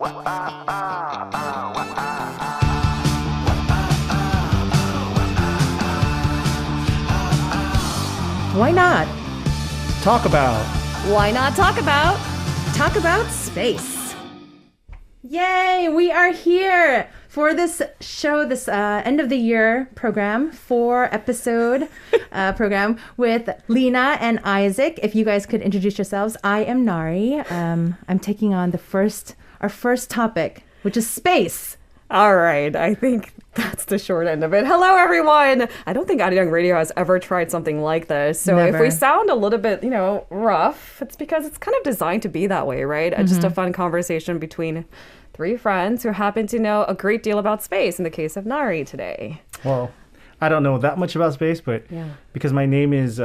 Why not? Talk about. Why not talk about? Talk about space. Yay, we are here for this show, this end of the year program, 4-episode program with Lina and Isaac. If you guys could introduce yourselves, I am Nari. I'm taking on our first topic, which is space. All right, I think that's the short end of it. Hello, everyone. I don't think Arirang Radio has ever tried something like this. So Never. If we sound a little bit, rough, it's because it's kind of designed to be that way, right? Just a fun conversation between three friends who happen to know a great deal about space, in the case of Nari today. Well, I don't know that much about space, but because my name is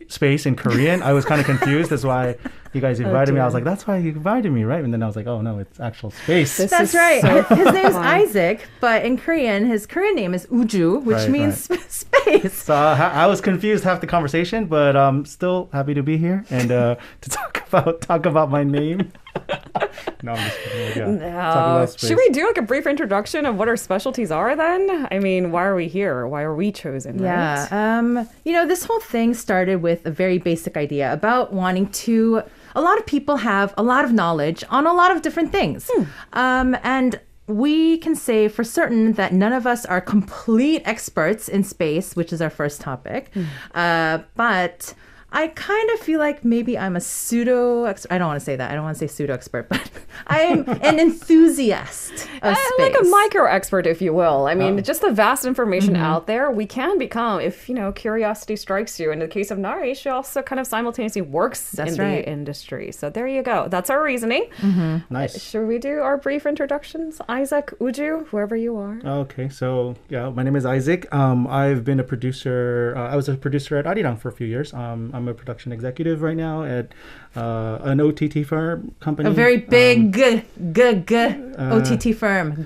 Space in Korean, I was kind of confused. That's why you guys invited me. I was like, that's why you invited me, right? And then I was like, oh no, it's actual space. That's right. His name is Isaac, but in Korean, his Korean name is Uju, which means space. So I was confused half the conversation, but I'm still happy to be here and to talk about my name. No, I'm just kidding. No. Should we do like a brief introduction of what our specialties are then? I mean, why are we here? Why are we chosen? Right? Yeah. This whole thing started with a very basic idea about wanting to. A lot of people have a lot of knowledge on a lot of different things. And we can say for certain that none of us are complete experts in space, which is our first topic. But I kind of feel like maybe I'm a pseudo-expert. I don't want to say that. I don't want to say pseudo-expert, but I'm an enthusiast of space. Like a micro-expert, if you will. I mean, just the vast information out there, we can become, if, curiosity strikes you. In the case of Nari, she also kind of simultaneously works the industry. So there you go. That's our reasoning. Nice. Should we do our brief introductions? Isaac, Uju, whoever you are. Okay. So, my name is Isaac. I've been a producer. I was a producer at Arirang for a few years. I'm a production executive right now at an OTT firm company. A very big OTT firm.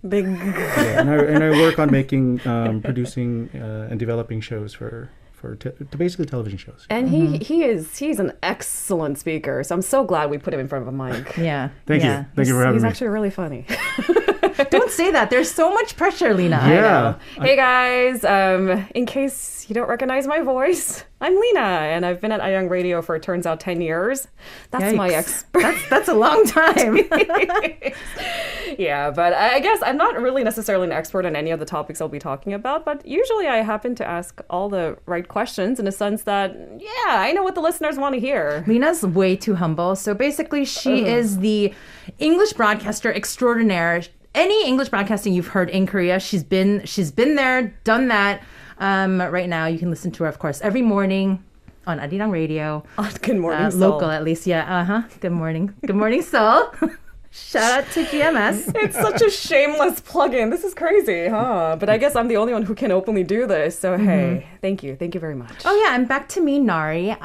Big. And I work on making, producing, and developing shows for basically television shows. And he's an excellent speaker. So I'm so glad we put him in front of a mic. Yeah. Thank you for having me. He's actually really funny. Don't say that. There's so much pressure, Lina. Yeah. Hey guys, in case you don't recognize my voice, I'm Lina, and I've been at Arirang Radio for, it turns out, 10 years. That's my expert. That's a long time. Yeah, but I guess I'm not really necessarily an expert on any of the topics I'll be talking about, but usually I happen to ask all the right questions in a sense that, I know what the listeners want to hear. Lina's way too humble. So basically, she is the English broadcaster extraordinaire. Any English broadcasting you've heard in Korea, she's been there, done that. Right now, you can listen to her, of course, every morning on Arirang Radio. Good morning, Seoul. Local, at least. Yeah. Good morning. Good morning, Seoul. Shout out to GMS. It's such a shameless plug-in. This is crazy, huh? But I guess I'm the only one who can openly do this. So, hey, thank you. Thank you very much. Oh, yeah. And back to me, Nari.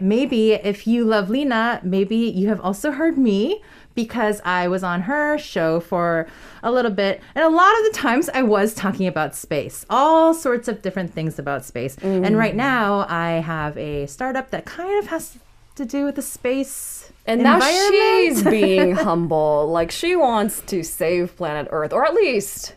Maybe if you love Lina, maybe you have also heard me, because I was on her show for a little bit. And a lot of the times I was talking about space, all sorts of different things about space. And right now I have a startup that kind of has to do with the space and now she's being humble. Like, she wants to save planet Earth, or at least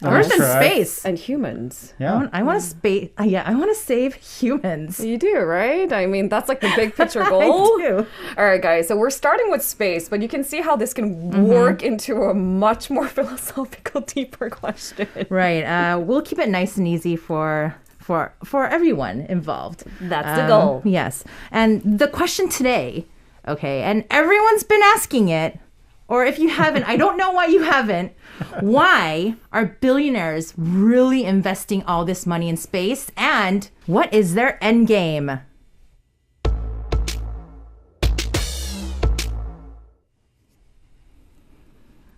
Earth and space and humans. Yeah, I want to space. I want to save humans. You do, right? I mean, that's like the big picture goal. I do. All right, guys. So we're starting with space, but you can see how this can work into a much more philosophical, deeper question. Right. We'll keep it nice and easy for everyone involved. That's the goal. Yes. And the question today, okay, and everyone's been asking it. Or if you haven't, I don't know why you haven't. Why are billionaires really investing all this money in space? And what is their end game?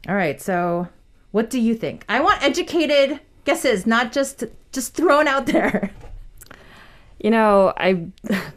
All right, so what do you think? I want educated guesses, not just thrown out there. You know, I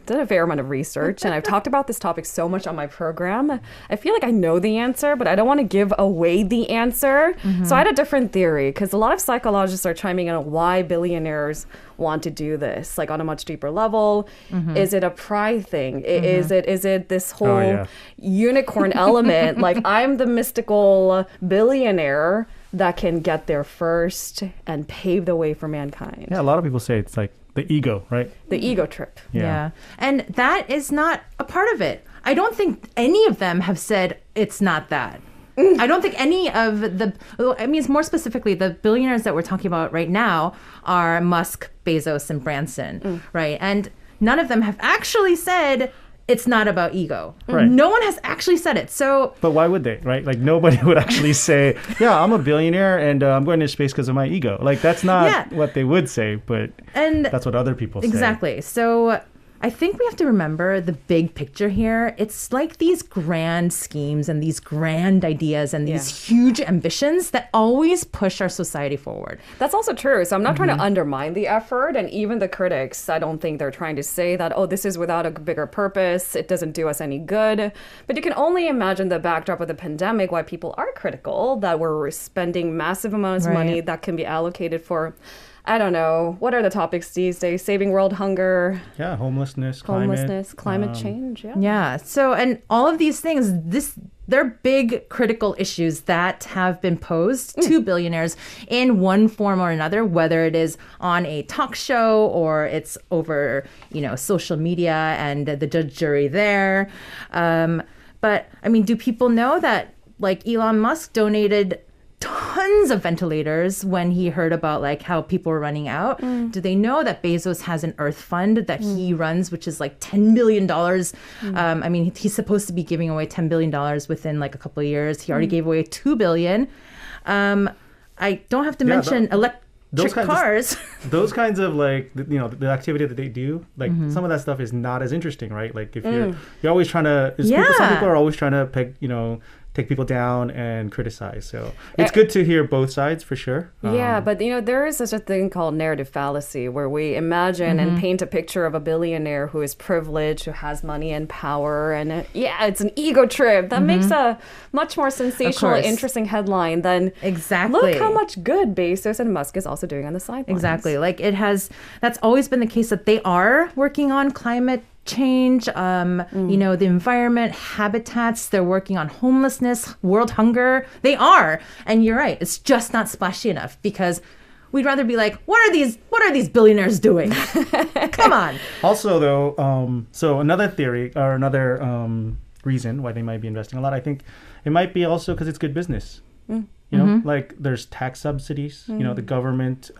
did a fair amount of research and I've talked about this topic so much on my program. I feel like I know the answer, but I don't want to give away the answer. So I had a different theory because a lot of psychologists are chiming in on why billionaires want to do this, like on a much deeper level. Is it a pride thing? Is it this whole unicorn element? Like, I'm the mystical billionaire that can get there first and pave the way for mankind. Yeah, a lot of people say it's like the ego, right? The ego trip. Yeah. And that is not a part of it. I don't think any of them have said it's not that. I don't think any of it's more specifically the billionaires that we're talking about right now are Musk, Bezos, and Branson, right? And none of them have actually said it's not about ego. Right. No one has actually said it. So, but why would they, right? Like, nobody would actually say, yeah, I'm a billionaire and I'm going to space because of my ego. Like, that's not what they would say, but that's what other people say. Exactly. So I think we have to remember the big picture here. It's like these grand schemes and these grand ideas and these huge ambitions that always push our society forward. That's also true. So I'm not trying to undermine the effort. And even the critics, I don't think they're trying to say that, oh, this is without a bigger purpose. It doesn't do us any good. But you can only imagine the backdrop of the pandemic, why people are critical, that we're spending massive amounts of money that can be allocated for, I don't know, what are the topics these days? Saving world hunger. Yeah, homelessness, climate change. Yeah. So, and all of these things, they're big critical issues that have been posed to billionaires in one form or another, whether it is on a talk show or it's over, social media and the judge jury there. But I mean, do people know that like Elon Musk donated tons of ventilators when he heard about like how people were running out? Do they know that Bezos has an Earth Fund that he runs, which is like $10 billion? I mean, he's supposed to be giving away $10 billion within like a couple of years. He already gave away $2 billion. I don't have to mention electric cars. Those kinds of like, the activity that they do, like some of that stuff is not as interesting, right? Like if you're always trying to, some people are always trying to take people down and criticize. So it's good to hear both sides for sure. Yeah, but there is such a thing called narrative fallacy where we imagine and paint a picture of a billionaire who is privileged, who has money and power. And it's an ego trip. That makes a much more sensational, interesting headline than look how much good Bezos and Musk is also doing on the sidelines. Exactly. Like that's always been the case that they are working on climate change, the environment, habitats. They're working on homelessness, world hunger. They are. And you're right. It's just not splashy enough because we'd rather be like, what are these billionaires doing? Come on. Also, though, so another theory or another reason why they might be investing a lot, I think it might be also because it's good business. Like there's tax subsidies, the government,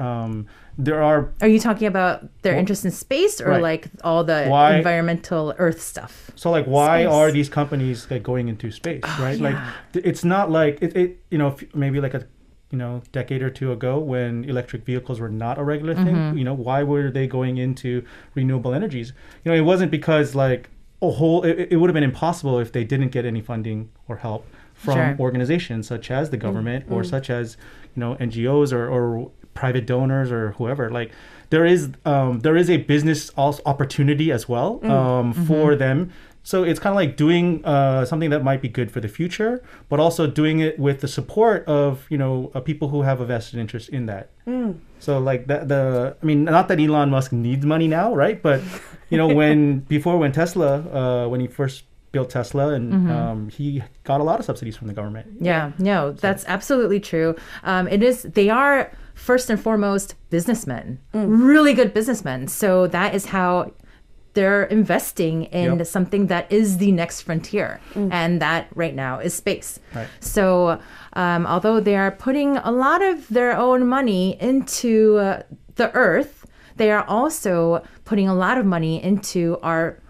there are... Are you talking about their interest in space or like all the environmental Earth stuff? So like why are these companies like going into space, right? Like it's not like, maybe like a decade or two ago when electric vehicles were not a regular thing, why were they going into renewable energies? It wasn't because like it would have been impossible if they didn't get any funding or help from organizations such as the government or such as NGOs or private donors or whoever. Like there is a business opportunity as well for them. So it's kind of like doing something that might be good for the future, but also doing it with the support of people who have a vested interest in that. So like not that Elon Musk needs money now, right? But when Tesla when he first built Tesla and he got a lot of subsidies from the government. Yeah, no, that's absolutely true. They are first and foremost businessmen, really good businessmen. So that is how they're investing in something that is the next frontier. And that right now is space. Right. So although they are putting a lot of their own money into the Earth, they are also putting a lot of money into our,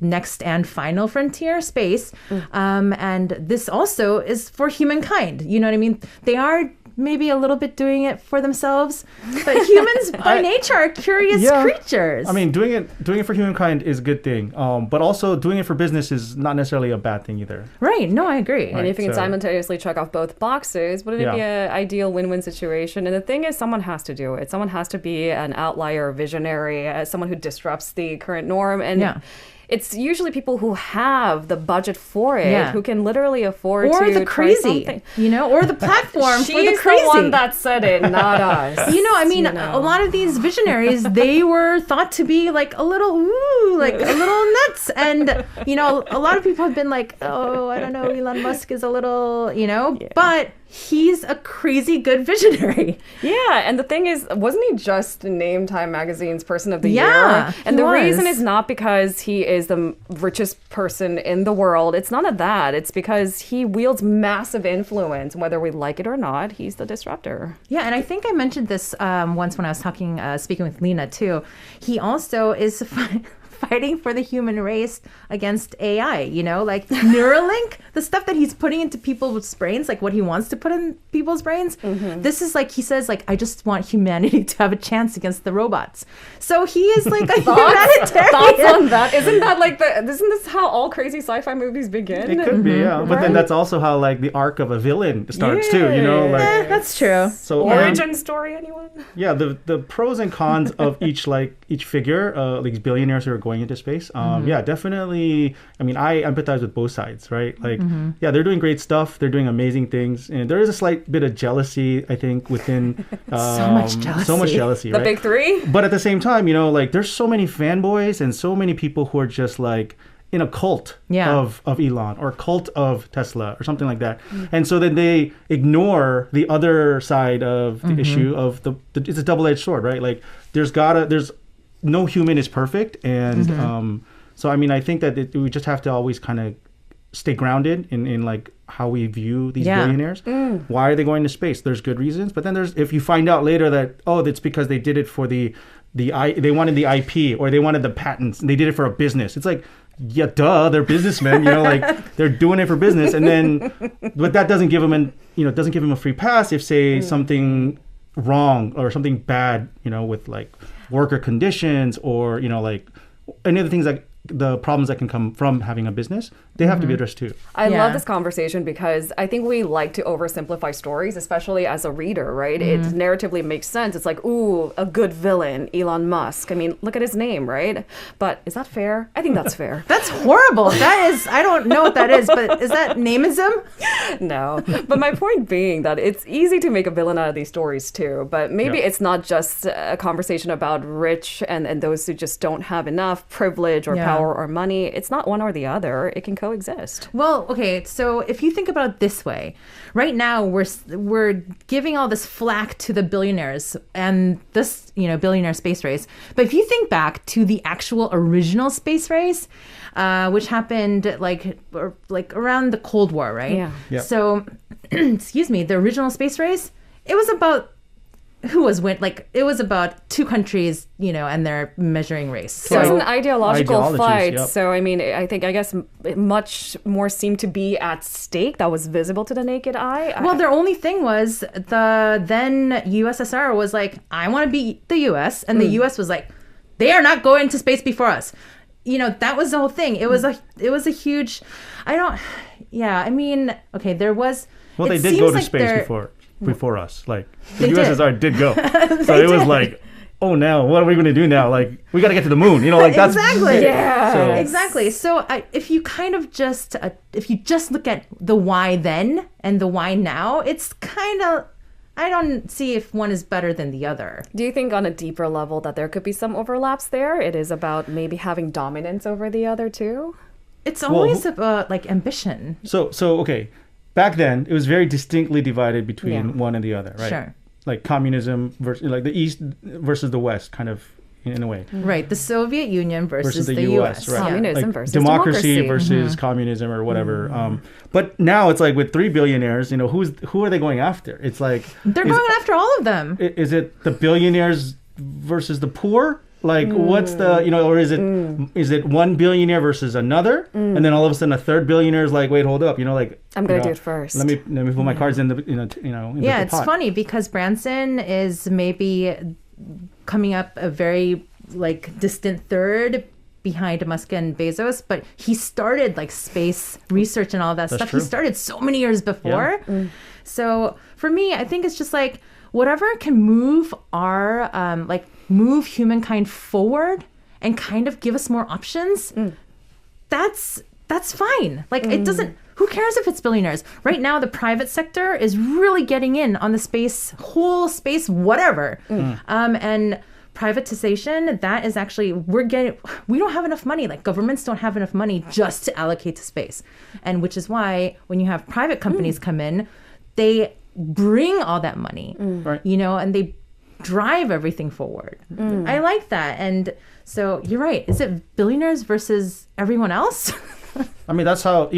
next and final frontier, space. And this also is for humankind. You know what I mean? They are maybe a little bit doing it for themselves. But humans by nature are curious creatures. I mean, doing it for humankind is a good thing. But also doing it for business is not necessarily a bad thing either. Right. No, I agree. And if you can simultaneously check off both boxes, wouldn't it be an ideal win-win situation? And the thing is, someone has to do it. Someone has to be an outlier, visionary, someone who disrupts the current norm. And it's usually people who have the budget for it, who can literally afford or to the crazy, try or the platform for the crazy. She's the one that said it, not us. I mean, a lot of these visionaries, they were thought to be like a little nuts. And, a lot of people have been like, oh, I don't know, Elon Musk is a little, but he's a crazy good visionary. Yeah, and the thing is, wasn't he just named Time Magazine's Person of the Year? And the reason is not because he is the richest person in the world. It's none of that. It's because he wields massive influence. Whether we like it or not, he's the disruptor. Yeah, and I think I mentioned this once when I was speaking with Lina too. He also is fighting for the human race against AI, like Neuralink, the stuff that he's putting into people's brains, like what he wants to put in people's brains. This is like, he says, like, I just want humanity to have a chance against the robots. So he is like a humanitarian. Thoughts on that? Isn't this how all crazy sci-fi movies begin? It could be, yeah. But then that's also how like the arc of a villain starts too, like that's true. So origin story, anyone? Yeah, the pros and cons of each figure, these billionaires who are going into space. Yeah, definitely. I mean, I empathize with both sides, right? Like, yeah, they're doing great stuff. They're doing amazing things. And there is a slight bit of jealousy, I think, within... so much jealousy. Right? The big three? But at the same time, like, there's so many fanboys and so many people who are just, like, in a cult of Elon or a cult of Tesla or something like that. And so then they ignore the other side of the issue of it's a double-edged sword, right? Like, there's no human is perfect. And so, I mean, I think that we just have to always kind of stay grounded in like how we view these billionaires. Why are they going to space? There's good reasons. But then if you find out later that, that's because they did it for they wanted the IP or they wanted the patents and they did it for a business. It's like, yeah, duh, they're businessmen, like they're doing it for business. And then, but that doesn't give them a free pass if say something wrong or something bad, with like worker conditions or, like any of the things like the problems that can come from having a business, they have to be addressed too. I love this conversation because I think we like to oversimplify stories, especially as a reader, right? It narratively makes sense. It's like, ooh, a good villain, Elon Musk. I mean, look at his name, right? But is that fair? I think that's fair. That's horrible. That is, I don't know what that is, but is that nameism? No. But my point being that it's easy to make a villain out of these stories too. But maybe it's not just a conversation about rich and those who just don't have enough privilege or power or money. It's not one or the other. It can coexist. Well, okay, so if you think about it this way, right now we're giving all this flack to the billionaires and this, billionaire space race. But if you think back to the actual original space race, which happened like around the Cold War, right? Yeah. Yep. So, the original space race, it was about it was about two countries, and their measuring race. So it was an ideological fight. Yep. So, I mean, I guess much more seemed to be at stake that was visible to the naked eye. Well, their only thing was the then USSR was like, I want to beat the US. And the US was like, they are not going to space before us. That was the whole thing. It was a huge, there was. Well, they did go to space before us. Like, the USSR did go. So it was like, oh, now what are we going to do now? Like, we got to get to the moon. Like that's exactly. Yeah. So. Exactly. So if you kind of just look at the why then and the why now, it's kind of, I don't see if one is better than the other. Do you think on a deeper level that there could be some overlaps there? It is about maybe having dominance over the other too? It's always about like ambition. So okay. Back then, it was very distinctly divided between one and the other, right? Sure. Like communism versus like the East versus the West, kind of in a way. Right. The Soviet Union versus the US. Right. Communism like versus democracy versus communism or whatever. But now it's like with 3 billionaires, who are they going after? It's like they're going after all of them. Is it the billionaires versus the poor? Like, what's the, or is it one billionaire versus another? And then all of a sudden a third billionaire is like, wait, hold up, like, I'm going to do it first. Let me put my cards in the, in the it's funny because Branson is maybe coming up a very like distant third behind Musk and Bezos, but he started like space research and all that stuff. True. He started so many years before. Yeah. So for me, I think it's just like whatever can move our move humankind forward and kind of give us more options. That's fine. Like it doesn't. Who cares if it's billionaires? Right now, the private sector is really getting in on the whole space, whatever. And privatization, that is actually, we don't have enough money. Like governments don't have enough money just to allocate to space. And which is why when you have private companies come in, they bring all that money, right. And they drive everything forward. I like that. And so you're right. Is it billionaires versus everyone else? I mean, that's how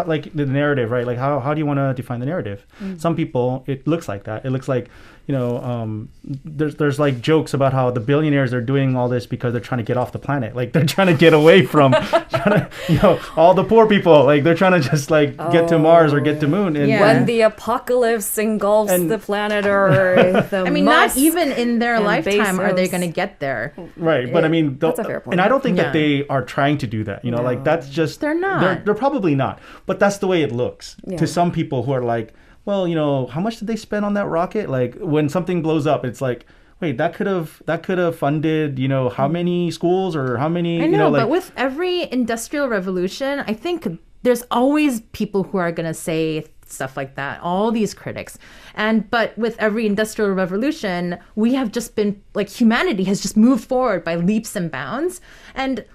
like the narrative, right? Like how do you want to define the narrative? Some people, it looks like that. It looks like, there's like jokes about how the billionaires are doing all this because they're trying to get off the planet. Like they're trying to get away from, all the poor people. Like they're trying to just like get to Mars or get to moon. And when the apocalypse engulfs the planet Earth, not even in their lifetime are they going to get there. Right, but I mean, that's a fair point. And I don't think that they are trying to do that. Like that's just they're not. They're probably not. But that's the way it looks to some people who are like, well, how much did they spend on that rocket? Like when something blows up, it's like, wait, that could have funded, how many schools or how many, I know, but with every industrial revolution, I think there's always people who are going to say stuff like that, all these critics. But with every industrial revolution, we have just been, like, humanity has just moved forward by leaps and bounds. And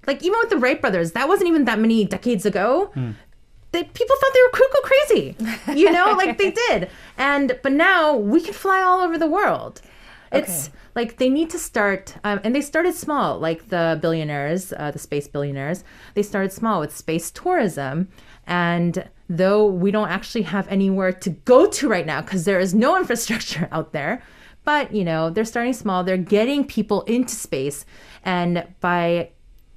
like, even with the Wright brothers, that wasn't even that many decades ago. People thought they were cuckoo crazy, like they did. But now we can fly all over the world. It's like they need to start, and they started small, like the billionaires, the space billionaires. They started small with space tourism. And though we don't actually have anywhere to go to right now because there is no infrastructure out there, but, they're starting small. They're getting people into space. And by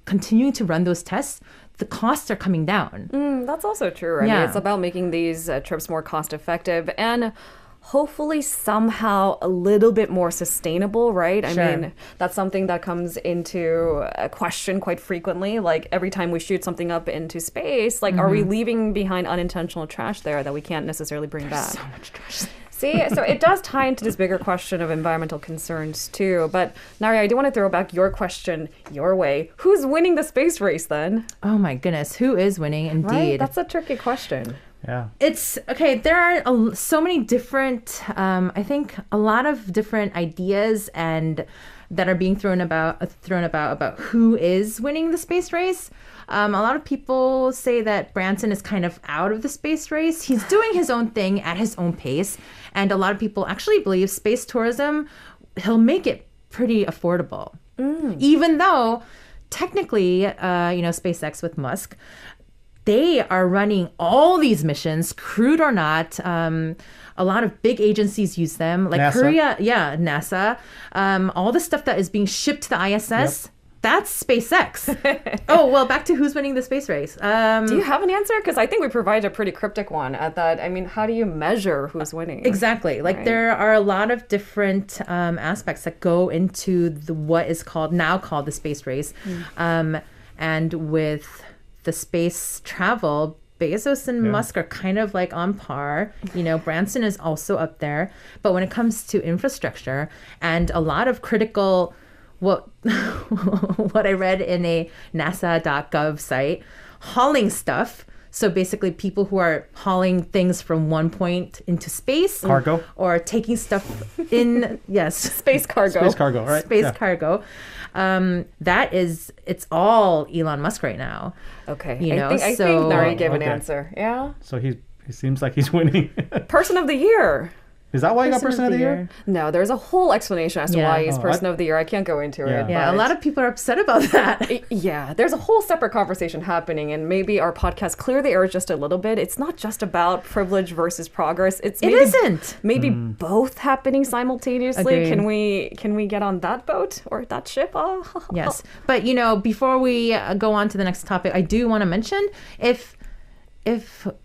continuing to run those tests, the costs are coming down. That's also true. I mean, it's about making these trips more cost effective and hopefully somehow a little bit more sustainable, right? I mean, that's something that comes into a question quite frequently. Like every time we shoot something up into space, like are we leaving behind unintentional trash there that we can't necessarily bring back? So much trash. See, so it does tie into this bigger question of environmental concerns too. But Nari, I do want to throw back your question your way. Who's winning the space race then? Oh my goodness, who is winning indeed? Right? That's a tricky question. Yeah. It's okay. There are so many different, I think a lot of different ideas and that are being thrown about who is winning the space race. A lot of people say that Branson is kind of out of the space race. He's doing his own thing at his own pace. And a lot of people actually believe space tourism, he'll make it pretty affordable. Even though technically, SpaceX with Musk, they are running all these missions, crewed or not. A lot of big agencies use them, like NASA. Korea, NASA. All the stuff that is being shipped to the ISS, that's SpaceX. Oh, well, back to who's winning the space race. Do you have an answer? Because I think we provide a pretty cryptic one at that. I mean, how do you measure who's winning? Exactly. Like there are a lot of different aspects that go into what is now called the space race. And with the space travel, Bezos and Musk are kind of like on par. Branson is also up there. But when it comes to infrastructure and a lot of critical, what I read in a nasa.gov site, hauling stuff. So basically people who are hauling things from one point into space. Cargo. Or taking stuff in, yes. Space cargo. Space cargo, right? Space cargo. It's all Elon Musk right now. Okay. I think Nari gave an answer. Yeah. So he seems like he's winning. Person of the year. Is that why you got Person of the Year? No, there's a whole explanation as to why he's Person of the Year. I can't go into it. Yeah, a lot of people are upset about that. Yeah, there's a whole separate conversation happening, and maybe our podcast clear the air just a little bit. It's not just about privilege versus progress. It isn't. Maybe both happening simultaneously. Agreed. Can we get on that boat or that ship? Yes, but before we go on to the next topic, I do want to mention if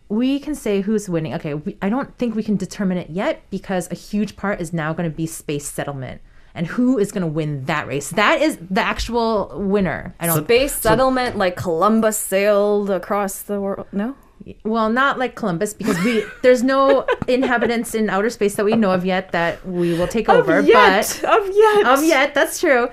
we can say who's winning, I don't think we can determine it yet because a huge part is now going to be space settlement. And who is going to win that race? That is the actual winner. Space settlement, like Columbus sailed across the world? No? Well, not like Columbus because there's no inhabitants in outer space that we know of yet that we will take over. Of yet, that's true.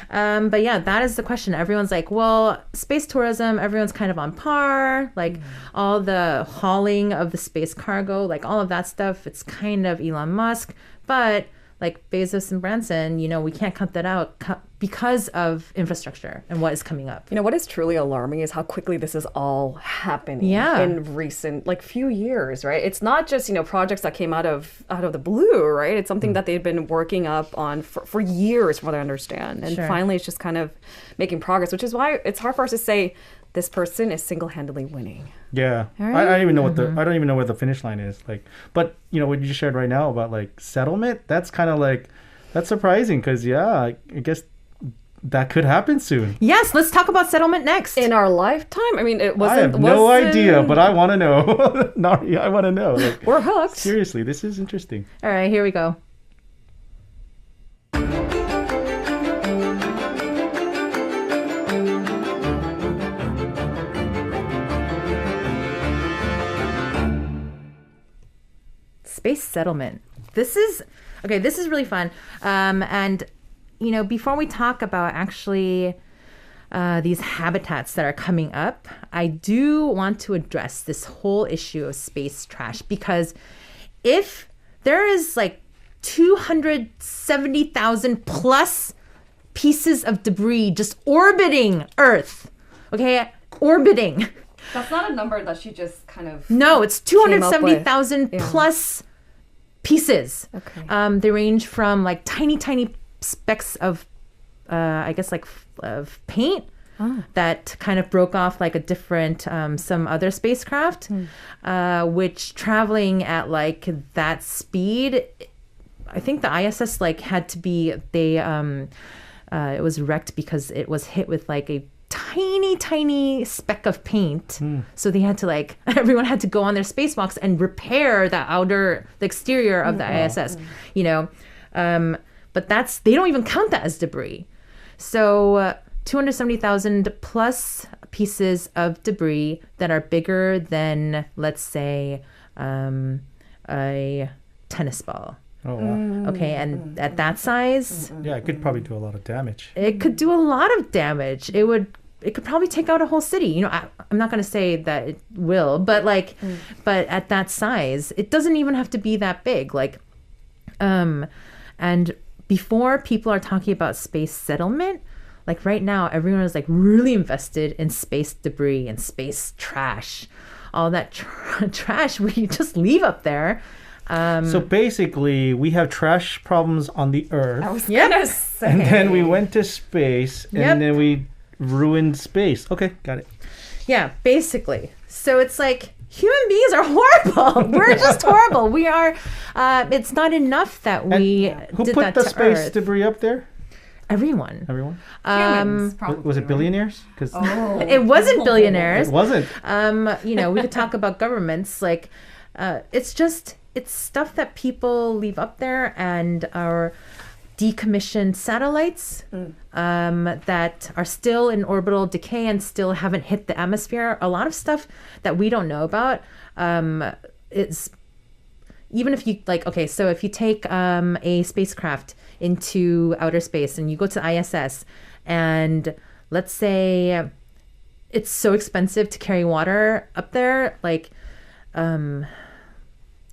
But yeah, that is the question. Everyone's like, well, space tourism, everyone's kind of on par. Like all the hauling of the space cargo, like all of that stuff, it's kind of Elon Musk. But like Bezos and Branson, we can't cut that out because of infrastructure and what is coming up. What is truly alarming is how quickly this is all happening in recent, few years, right? It's not just, projects that came out of the blue, right? It's something that they've been working up on for years, from what I understand. And finally, it's just kind of making progress, which is why it's hard for us to say this person is single-handedly winning. Yeah, right? I don't even know I don't even know where the finish line is. But what you shared right now about settlement, that's kind of that's surprising because I guess that could happen soon. Yes, let's talk about settlement next. In our lifetime? I mean, I have no idea, but I want to know. Nari, I want to know. We're hooked. Seriously, this is interesting. All right, here we go. Space settlement. This is really fun. And before we talk about actually these habitats that are coming up, I do want to address this whole issue of space trash, because if there is 270,000 plus pieces of debris just orbiting Earth, orbiting. That's not a number that she just kind of... No, it's 270,000 plus pieces. Okay. They range from tiny, tiny specks of, of paint that kind of broke off a different, some other spacecraft, which traveling at that speed, I think the ISS had to be, it was wrecked because it was hit with a tiny speck of paint. So they had to everyone had to go on their spacewalks and repair the exterior of the ISS, but they don't even count that as debris. So 270,000 plus pieces of debris that are bigger than, let's say, a tennis ball. Oh, wow. Okay, and at that size... Yeah, it could probably do a lot of damage. It could do a lot of damage. It could probably take out a whole city. I'm not going to say that it will, but but at that size, it doesn't even have to be that big. And before people are talking about space settlement, right now, everyone is really invested in space debris and space trash. All that trash we just leave up there. So basically, we have trash problems on the Earth. I was gonna say. And then we went to space, and then we ruined space. Okay, got it. Yeah, basically. So it's human beings are horrible. We're just horrible. We are. It's not enough that we who did put that the to space Earth. debris up there? Humans, Everyone? probably, Was it billionaires? Because it wasn't billionaires. It wasn't. We could talk about governments. It's stuff that people leave up there, and our decommissioned satellites that are still in orbital decay and still haven't hit the atmosphere. A lot of stuff that we don't know about is, even if you so if you take a spacecraft into outer space and you go to the ISS, and let's say it's so expensive to carry water up there,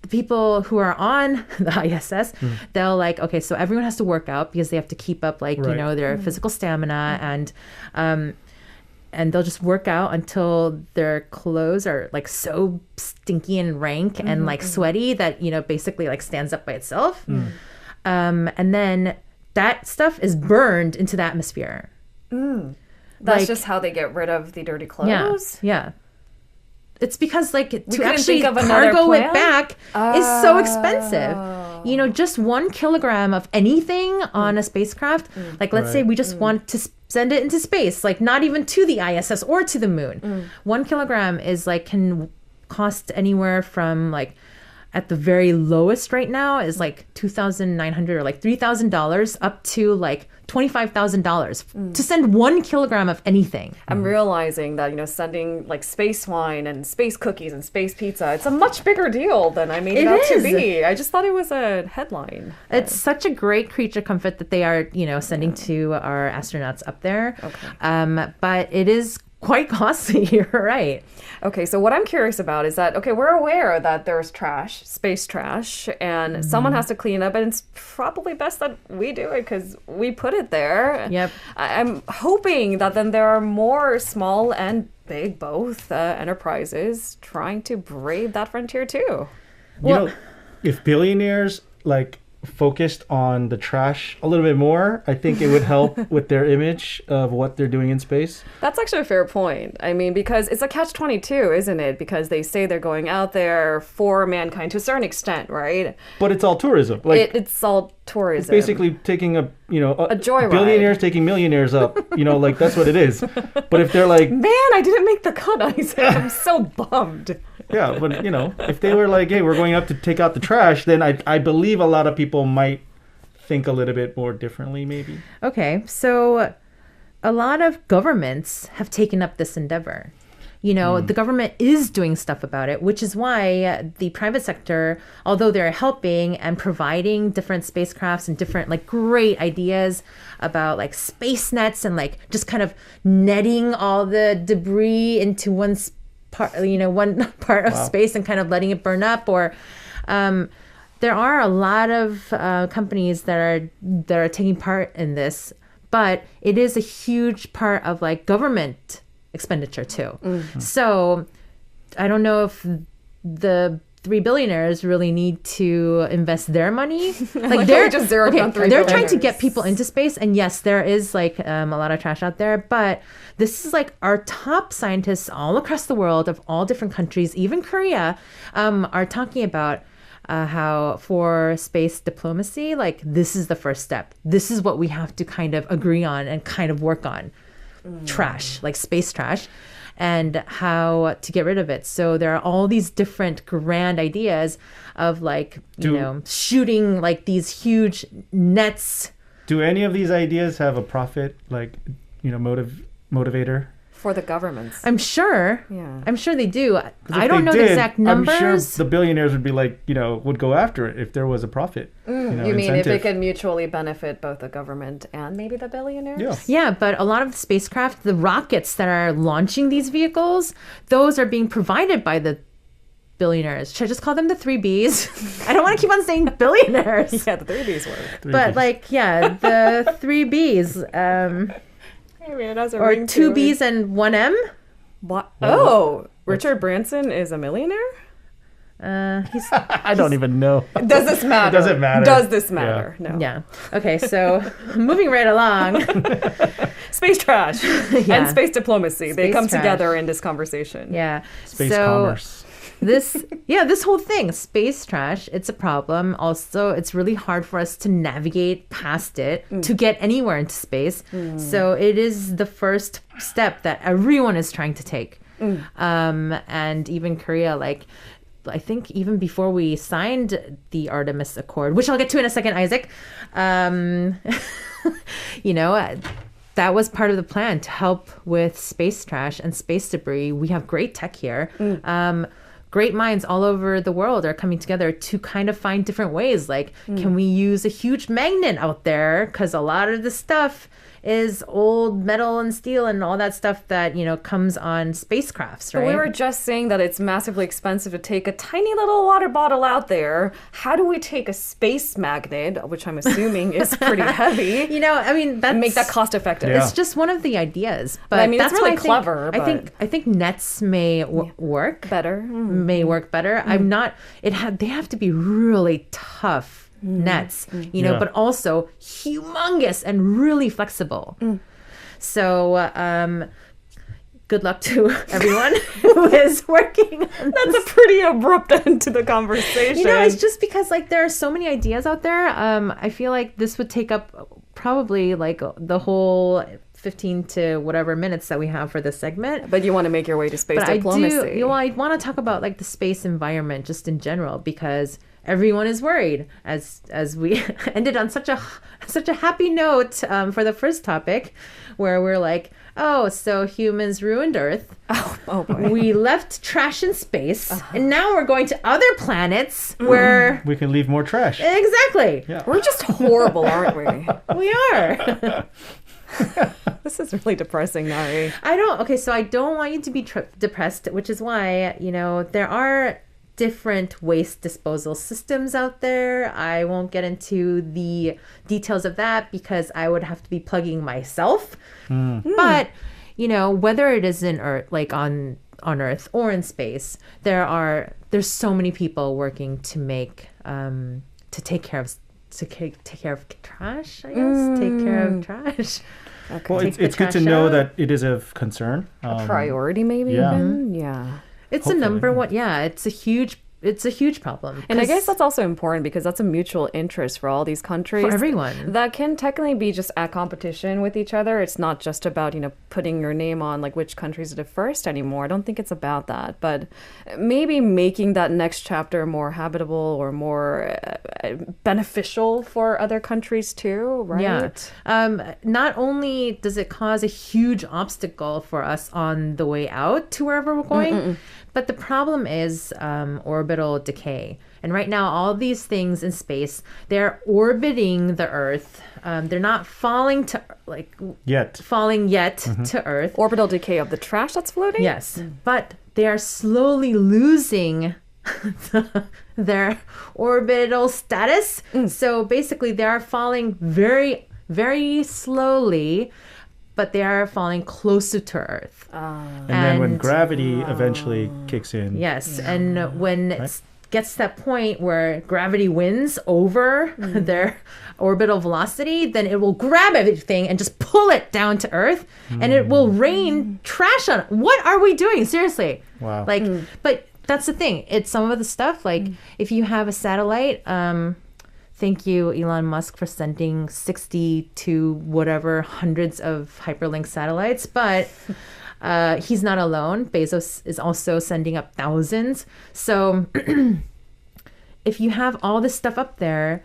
the people who are on the ISS, they'll so everyone has to work out because they have to keep up their physical stamina, and and they'll just work out until their clothes are like so stinky and rank and like sweaty that, you know, basically like stands up by itself. And then that stuff is burned into the atmosphere. That's like, just how they get rid of the dirty clothes? Yeah. It's because like to actually cargo it back is so expensive. You know, just 1 kilogram of anything on a spacecraft, like let's say we just want to send it into space, like not even to the ISS or to the moon. 1 kilogram is like can cost anywhere from like at the very lowest right now is like $2,900 or like $3,000 up to like $25,000 to send 1 kilogram of anything. I'm realizing that, you know, sending like space wine and space cookies and space pizza, it's a much bigger deal than I made it out to be. I just thought it was a headline. It's such a great creature comfort that they are, you know, sending to our astronauts up there. But it is quite costly. You're right. Okay, so what I'm curious about is that, okay, we're aware that there's trash, space trash, and someone has to clean it up, and it's probably best that we do it because we put it there. Yep. I'm hoping that then there are more small and big, both, enterprises trying to brave that frontier too. You know, if billionaires like focused on the trash a little bit more, I think it would help with their image of what they're doing in space. That's actually a fair point. I mean, because it's a catch-22, isn't it? Because they say they're going out there for mankind to a certain extent, right? But it's all tourism. Like it's all tourism. It's basically taking a joyride. Billionaires taking millionaires up. You know, like that's what it is. But if they're like, man, I didn't make the cut, Isaac. I'm so bummed. Yeah, but you know, if they were like, hey, we're going up to take out the trash, then I believe a lot of people might think a little bit more differently, maybe. Okay, so a lot of governments have taken up this endeavor. You know, the government is doing stuff about it, which is why the private sector, although they're helping and providing different spacecrafts and different like great ideas about like space nets and like just kind of netting all the debris into one part of space and kind of letting it burn up, or there are a lot of companies that are taking part in this, but it is a huge part of like government expenditure too. So I don't know if the 3 billionaires really need to invest their money. Like they're trying to get people into space, and yes, there is like a lot of trash out there, but this is like our top scientists all across the world of all different countries, even Korea, are talking about how for space diplomacy, like this is the first step. This is what we have to kind of agree on and kind of work on. Trash, like space trash, and how to get rid of it. So there are all these different grand ideas of like, shooting like these huge nets. Do any of these ideas have a profit, like, motivator? For the governments. I'm sure. Yeah. I'm sure they do. I don't know the exact numbers. I'm sure the billionaires would be like, would go after it if there was a profit. You mean if it could mutually benefit both the government and maybe the billionaires? Yeah. Yeah, but a lot of the spacecraft, the rockets that are launching these vehicles, those are being provided by the billionaires. Should I just call them the 3 Bs? I don't want to keep on saying billionaires. Yeah, the 3 Bs work. The 3 Bs. I mean, it has a or ring 2 to it. Bs and 1 M. What? Oh, Richard Branson is a millionaire? I don't even know. Does this matter? It doesn't matter. Does this matter? Yeah. No. Yeah. Okay, so moving right along. Space trash and space diplomacy. They Space come trash. together in this conversation. Yeah. Space commerce. This whole thing, space trash, it's a problem. Also, it's really hard for us to navigate past it to get anywhere into space. So it is the first step that everyone is trying to take. And even Korea, like, I think even before we signed the Artemis Accord, which I'll get to in a second, Isaac, that was part of the plan to help with space trash and space debris. We have great tech here. Great minds all over the world are coming together to kind of find different ways. Like, can we use a huge magnet out there? Because a lot of the stuff is old metal and steel and all that stuff that, comes on spacecrafts, right? But we were just saying that it's massively expensive to take a tiny little water bottle out there. How do we take a space magnet, which I'm assuming is pretty heavy, and make that cost effective? It's just one of the ideas. But I mean, that's it's really why clever. I think nets may work better. May work better. I'm not. They have to be really tough nets, but also humongous and really flexible. So, good luck to everyone who is working on That's a pretty abrupt end to the conversation. It's just because there are so many ideas out there. I feel like this would take up probably the whole 15 to whatever minutes that we have for this segment. But you want to make your way to space diplomacy. I want to talk about the space environment just in general, because everyone is worried, as we ended on such a happy note for the first topic, where we're like, oh, so humans ruined Earth. Oh boy. We left trash in space, and now we're going to other planets where we can leave more trash. Exactly. Yeah. We're just horrible, aren't we? We are. This is really depressing, Nari. So I don't want you to be depressed, which is why, there are different waste disposal systems out there. I won't get into the details of that because I would have to be plugging myself. But, whether it is in Earth, on Earth or in space, there's so many people working to make to take care of trash, I guess. Take care of trash. Okay. Well, it's good to know that it is of concern. A priority, maybe even. Yeah. It's a number one. Yeah, it's a huge problem. And I guess that's also important because that's a mutual interest for all these countries. For everyone. That can technically be just at competition with each other. It's not just about, putting your name on which countries did it first anymore. I don't think it's about that. But maybe making that next chapter more habitable or more beneficial for other countries too, right? Yeah. Not only does it cause a huge obstacle for us on the way out to wherever we're going, but the problem is orbital decay. And right now, all these things in space, they're orbiting the Earth. They're not falling to falling yet to Earth. Orbital decay of the trash that's floating? Yes. But they are slowly losing their orbital status. So basically, they are falling very, very slowly, but they are falling closer to Earth. And then when gravity eventually kicks in. Yes, and when it gets to that point where gravity wins over their orbital velocity, then it will grab everything and just pull it down to Earth, and it will rain trash on it. What are we doing? Seriously. Wow. But that's the thing. It's some of the stuff, if you have a satellite, thank you, Elon Musk, for sending 60 to whatever hundreds of hyperlink satellites. But he's not alone. Bezos is also sending up thousands. So if you have all this stuff up there,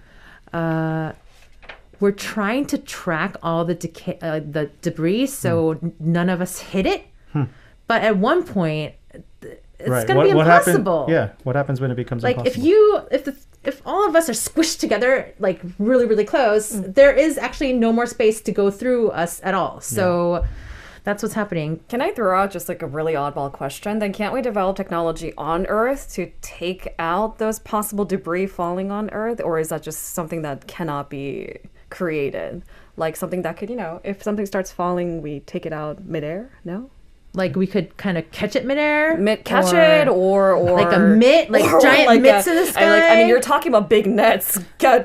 we're trying to track all the debris so none of us hit it. But at one point, it's going to be impossible. What happens when it becomes impossible? If all of us are squished together, really, really close, there is actually no more space to go through us at all. So that's what's happening. Can I throw out just a really oddball question? Then can't we develop technology on Earth to take out those possible debris falling on Earth? Or is that just something that cannot be created? Something that could, if something starts falling, we take it out midair? No? We could kind of catch it midair, or like a mitt, giant mitts in the sky. You're talking about big nets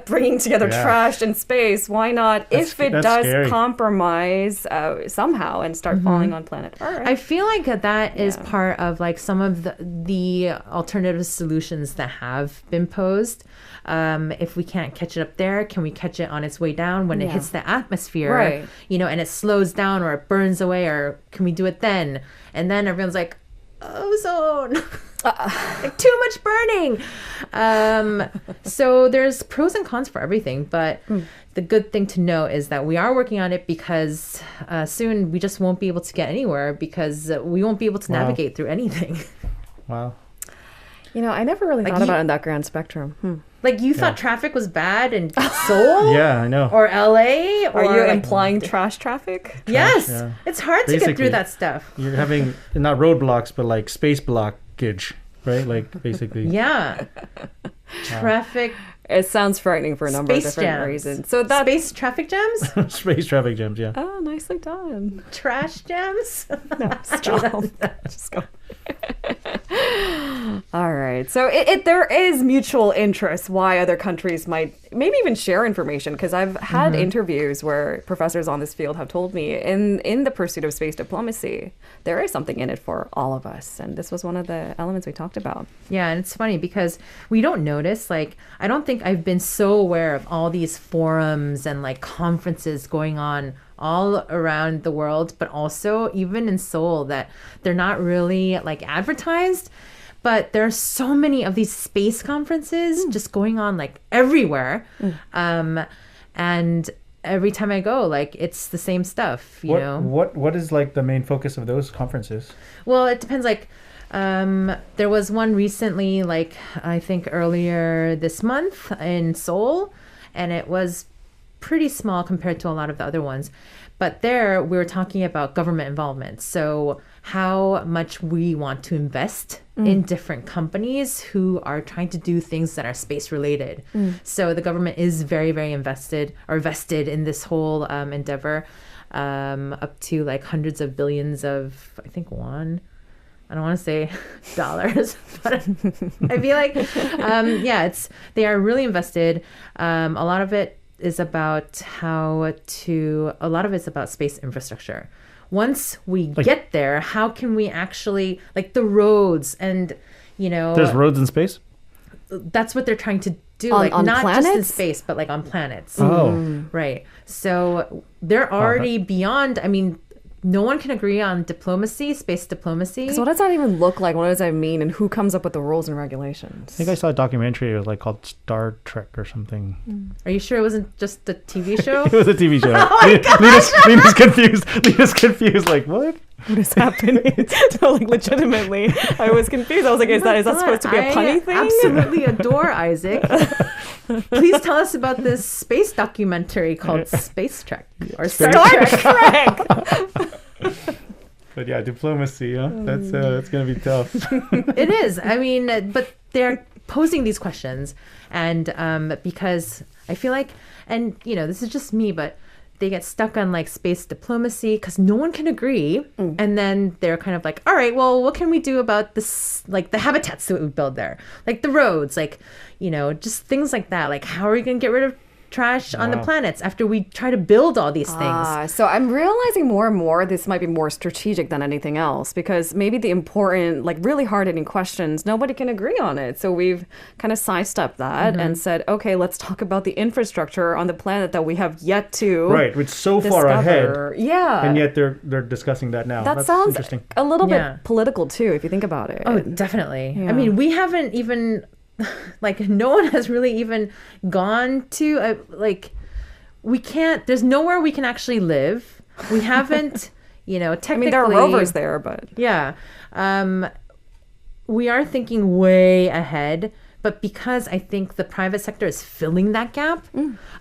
bringing together trash in space. Why not, if it does scary. Compromise somehow and start falling on planet Earth? I feel like that is part of some of the alternative solutions that have been posed. If we can't catch it up there, can we catch it on its way down when it hits the atmosphere? Right. And it slows down or it burns away, or can we do it then? And then everyone's like, ozone, too much burning. So there's pros and cons for everything. But the good thing to know is that we are working on it because soon we just won't be able to get anywhere because we won't be able to navigate through anything. Wow. I never really thought about it in that grand spectrum. Like you thought traffic was bad in Seoul? Yeah, I know. Or LA? Are you implying trash traffic? Yes. It's hard to get through that stuff. You're having not roadblocks, but like space blockage, right? Like basically. Yeah. Traffic. It sounds frightening for a number of different reasons. So that space traffic jams? Space traffic jams, yeah. Oh, nicely done. Trash jams? No, stop. Just go. All right. So there is mutual interest why other countries might maybe even share information, because I've had interviews where professors on this field have told me in the pursuit of space diplomacy, there is something in it for all of us. And this was one of the elements we talked about. Yeah, and it's funny because we don't notice, like, I don't think I've been so aware of all these forums and like conferences going on all around the world, but also even in Seoul, that they're not really like advertised. But there are so many of these space conferences just going on like everywhere. And every time I go, like, it's the same stuff, you know? What is like the main focus of those conferences? Well, it depends. Like, there was one recently, like, I think earlier this month in Seoul, and it was pretty small compared to a lot of the other ones. But there we were talking about government involvement. So how much we want to invest in different companies who are trying to do things that are space related. So the government is very, very vested in this whole endeavor, up to like hundreds of billions of, I think, won. I don't want to say dollars, but I feel like, they are really invested. A lot of it is about a lot of it's about space infrastructure. Once we get there, how can we actually, like the roads and, There's roads in space? That's what they're trying to do. On not planets? just in space, but like on planets. Oh. Right. So they're already beyond, I mean, no one can agree on diplomacy, space diplomacy. So what does that even look like? What does that mean? And who comes up with the rules and regulations? I think I saw a documentary. It was like called Star Trek or something. Are you sure it wasn't just a TV show? It was a TV show. Oh my gosh! Lena's confused. Lena's confused. Like, what? What is happening? No, like legitimately, I was confused. I was like, is that supposed to be a punny thing? I absolutely adore Isaac. Please tell us about this space documentary called Space Trek or Star Trek. But yeah, diplomacy, huh? That's gonna be tough. It is. I mean, but they're posing these questions, and because I feel like, and this is just me, but they get stuck on like space diplomacy because no one can agree, and then they're kind of like, all right, well, what can we do about this, like the habitats that we build there, like the roads, like just things like that, like how are we gonna get rid of trash on the planets after we try to build all these things? So I'm realizing more and more this might be more strategic than anything else, because maybe the important, like really hard-hitting questions, nobody can agree on it. So we've kind of sidestepped that and said, okay, let's talk about the infrastructure on the planet that we have yet to which is so far ahead. Yeah. And yet they're discussing that now. That That's sounds interesting. A little bit political too, if you think about it. Oh, definitely. Yeah. I mean, we haven't even like no one has really even gone to we can't, there's nowhere we can actually live. We haven't, technically. I mean, there are rovers there, but yeah. We are thinking way ahead, but because I think the private sector is filling that gap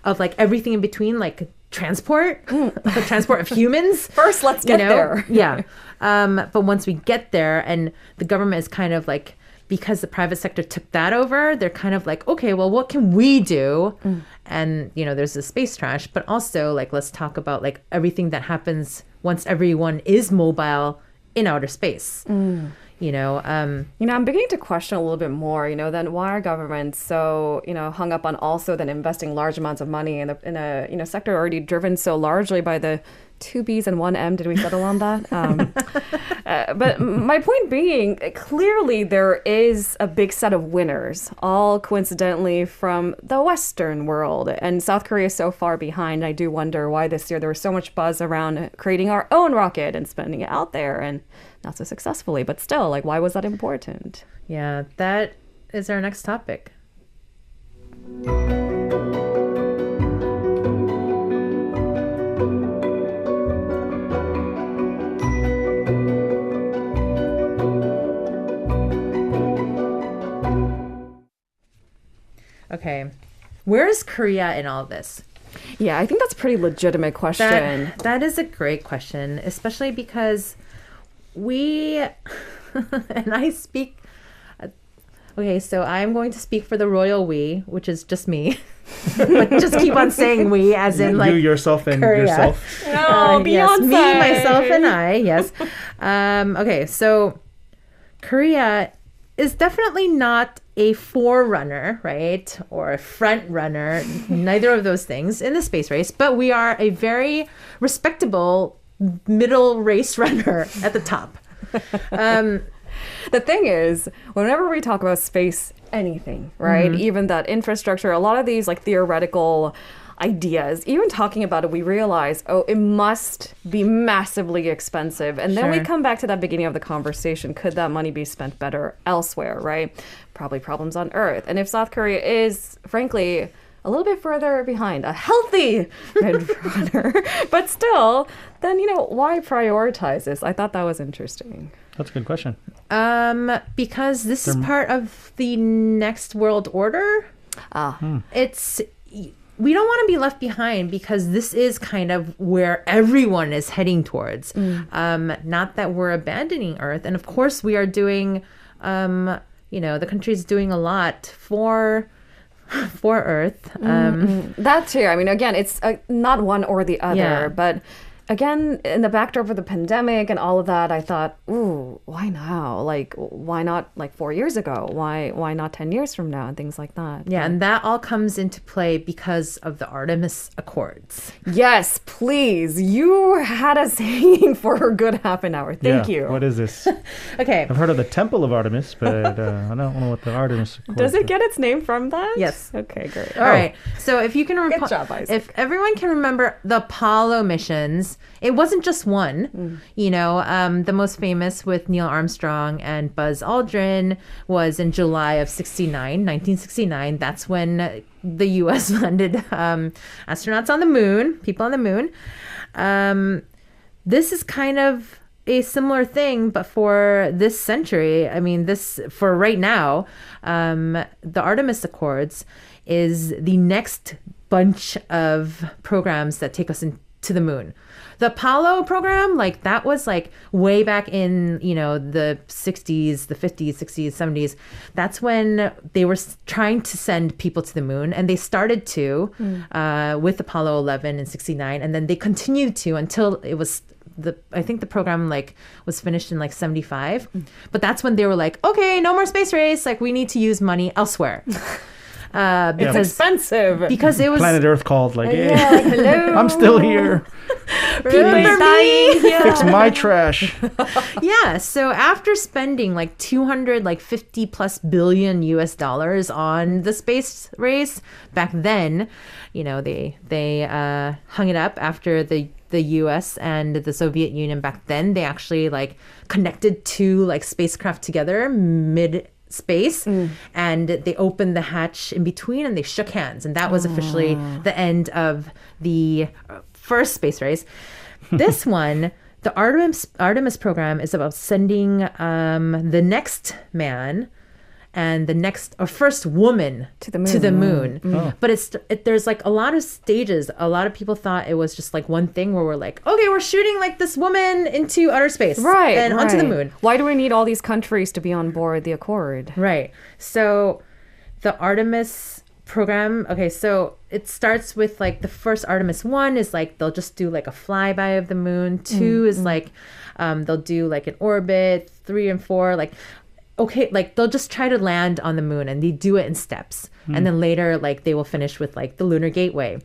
of like everything in between, like transport, the transport of humans. First, let's get there. Yeah. But once we get there and the government is kind of like, because the private sector took that over, they're kind of like, okay, well, what can we do? And, there's the space trash, but also like, let's talk about like everything that happens once everyone is mobile in outer space. I'm beginning to question a little bit more, then why are governments so, hung up on also then investing large amounts of money in a sector already driven so largely by the 2 B's and 1 M. Did we settle on that? But my point being, clearly there is a big set of winners, all coincidentally from the Western world. And South Korea is so far behind. I do wonder why this year there was so much buzz around creating our own rocket and spending it out there, and not so successfully. But still, like, why was that important? Yeah, that is our next topic. Okay. Where is Korea in all this? Yeah, I think that's a pretty legitimate question. That is a great question, especially because we, and I speak, okay, so I'm going to speak for the royal we, which is just me. But just keep on saying we, as in like you, yourself, and Korea. yourself. No, Beyonce. Yes, me, myself, and I, yes. Okay, so Korea is definitely not a forerunner, right? Or a front runner, neither of those things in the space race, but we are a very respectable middle race runner at the top. The thing is, whenever we talk about space, anything, right? Even that infrastructure, a lot of these like theoretical ideas, even talking about it, we realize, oh, it must be massively expensive. And then we come back to that beginning of the conversation. Could that money be spent better elsewhere, right? Probably problems on Earth. And if South Korea is, frankly, a little bit further behind, a healthy mid-runner, but still, then, why prioritize this? I thought that was interesting. That's a good question. Because this is part of the next world order. It's... We don't want to be left behind because this is kind of where everyone is heading towards. Not that we're abandoning Earth. And of course, we are doing, the country's doing a lot for Earth. That too. I mean, again, it's not one or the other, but again, in the backdrop of the pandemic and all of that, I thought, ooh, why now? Like, why not like 4 years ago? Why not 10 years from now and things like that? Yeah, and that all comes into play because of the Artemis Accords. Yes, please. You had us hanging for a good half an hour. Thank you. What is this? Okay. I've heard of the Temple of Artemis, but I don't know what the Artemis Accords Does it get its name from that? Yes. Okay, great. All right. So if you can Good job, Isaac. if everyone can remember the Apollo missions, it wasn't just one. The most famous with Neil Armstrong and Buzz Aldrin was in July of 1969. That's when the U.S. landed astronauts on the moon, people on the moon. This is kind of a similar thing, but for this century. I mean, for right now, the Artemis Accords is the next bunch of programs that take us to the moon. The Apollo program, that was way back in, the 60s, the 50s, 60s, 70s. That's when they were trying to send people to the moon. And they started to with Apollo 11 in 69. And then they continued to until it was I think the program was finished in 75. But that's when they were like, okay, no more space race. We need to use money elsewhere. Because it's expensive. Because it was Planet Earth called hello. I'm still here. Remember me? Fix my trash. Yeah. So after spending $250+ billion US on the space race back then, they hung it up after the US and the Soviet Union back then. They actually connected two spacecraft together mid-space, and they opened the hatch in between and they shook hands, and that was officially the end of the first space race. This one, the Artemis program, is about sending the next man and the next or first woman to the moon. But there's a lot of stages. A lot of people thought it was just one thing where we're okay, we're shooting this woman into outer space, right, and onto the moon. Why do we need all these countries to be on board the Accord? Right. So the Artemis program, okay, so it starts with the first Artemis 1 is they'll just do a flyby of the moon. 2 is they'll do an orbit. 3 and 4 okay, they'll just try to land on the moon, and they do it in steps. And then later, they will finish with the Lunar Gateway.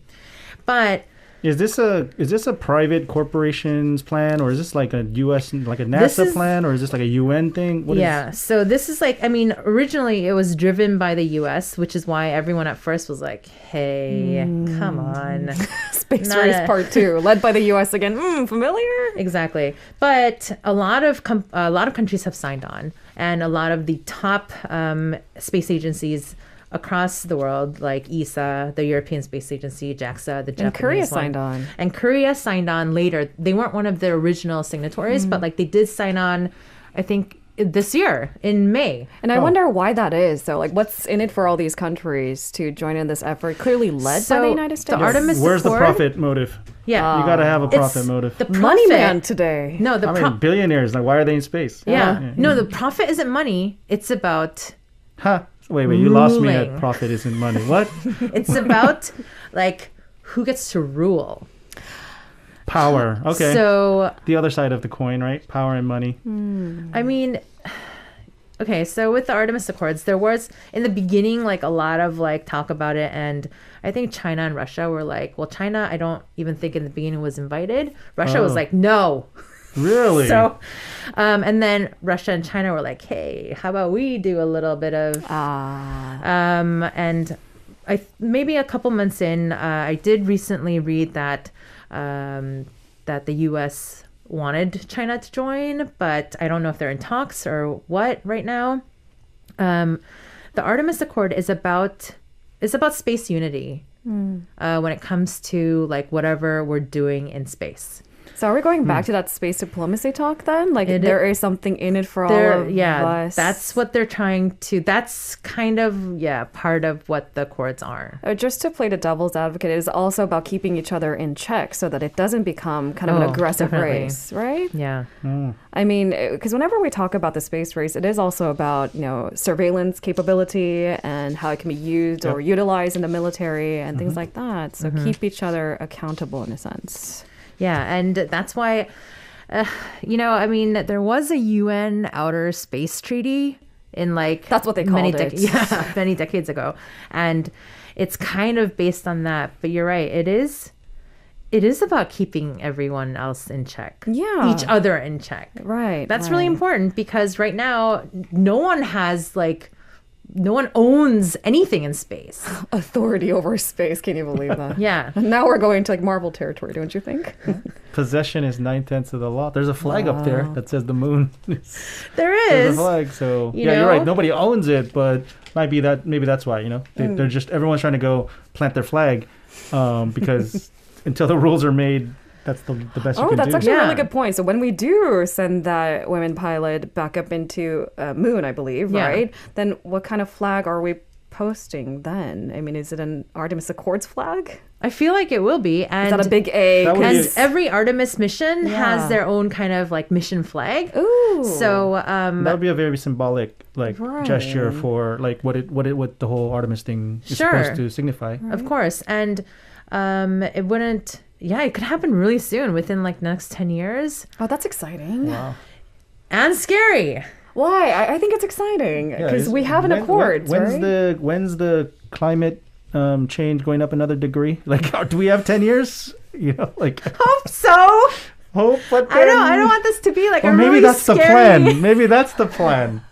But is this a private corporation's plan, or is this a U.S. a NASA plan, or is this a UN thing? So this is originally it was driven by the U.S., which is why everyone at first was hey, come on. Space Race Part 2, led by the U.S. again. Familiar? Exactly. But a lot of countries have signed on, and a lot of the top space agencies across the world, like ESA, the European Space Agency, JAXA, the Japanese and Korea one. signed on. And Korea signed on later. They weren't one of the original signatories, but they did sign on, I think, this year in May. And I wonder why that is. So, like, what's in it for all these countries to join in this effort, clearly led by the United States? The Artemis Where's the Accord, profit motive? Yeah. You got to have a profit motive. The Money profit- man today. No, billionaires, like, why are they in space? Yeah. No, the profit isn't money. It's about Huh. Wait, you lost me ruling. at profit isn't money. What? it's about like who gets to rule. Power. Okay. So the other side of the coin, right? Power and money. I mean, okay, so with the Artemis Accords, there was in the beginning like a lot of like talk about it, and I think China and Russia were like, well, China, I don't even think in the beginning was invited. Russia was like, no. Really? So, and then Russia and China were like, hey, how about we do a little bit of, and maybe a couple months in, I did recently read that that the U.S. wanted China to join, but I don't know if they're in talks or what right now. The Artemis Accord is about space unity when it comes to like whatever we're doing in space. So are we going back to that space diplomacy talk then? Like there is something in it for all of us? That's what they're trying to, that's kind of, part of what the accords are. Just to play the devil's advocate, it is also about keeping each other in check so that it doesn't become kind of an aggressive race, right? Yeah. I mean, because whenever we talk about the space race, it is also about, surveillance capability and how it can be used or utilized in the military and things like that. So keep each other accountable in a sense. Yeah, and that's why, I mean, there was a UN outer space treaty in like... That's what they called it. Many decades ago. And it's kind of based on that. But you're right, it is about keeping everyone else in check. Yeah. Each other in check. Right. That's really important because right now, no one owns anything in space. Authority over space. Can you believe that? Yeah. Now we're going to like Marvel territory, don't you think? Possession is 9/10 of the law. There's a flag up there that says the moon. There is. There's a flag. So you're right. Nobody owns it, but maybe that's why, they're just, everyone's trying to go plant their flag because until the rules are made, that's the best you can do. That's actually a really good point. So when we do send that women pilot back up into moon, I believe, right? Then what kind of flag are we posting then? I mean, is it an Artemis Accords flag? I feel like it will be. And is that a big A? And every Artemis mission has their own kind of like mission flag. Ooh. So that would be a very symbolic gesture for like what the whole Artemis thing is supposed to signify. Of course. And it wouldn't... Yeah, it could happen really soon, within like next 10 years. Oh, that's exciting. Wow. And scary. Why? I think it's exciting because we have an accord. When's the climate change going up another degree? Like, do we have 10 years? Hope so. But then, I don't want this to be like maybe really that's scary... the plan. Maybe that's the plan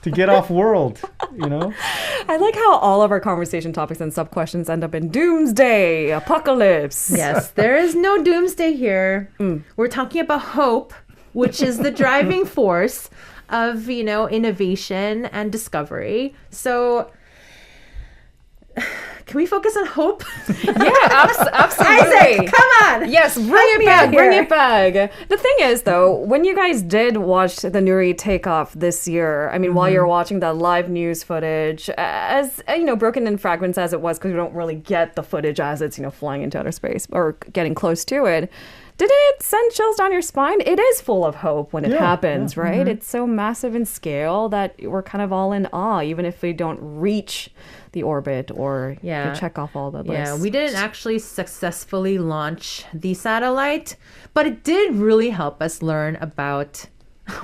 to get off world. I like how all of our conversation topics and sub questions end up in doomsday, apocalypse. Yes, there is no doomsday here. We're talking about hope, which is the driving force of innovation and discovery. So. Can we focus on hope? Yeah, absolutely. Isaac, come on. Yes, bring it back. The thing is, though, when you guys did watch the NARI takeoff this year, I mean, while you're watching that live news footage, as, broken in fragments as it was, because we don't really get the footage as it's, flying into outer space or getting close to it, did it send chills down your spine? It is full of hope when it happens, right? It's so massive in scale that we're kind of all in awe, even if we don't reach the orbit or check off all the lists. Yeah, we didn't actually successfully launch the satellite, but it did really help us learn about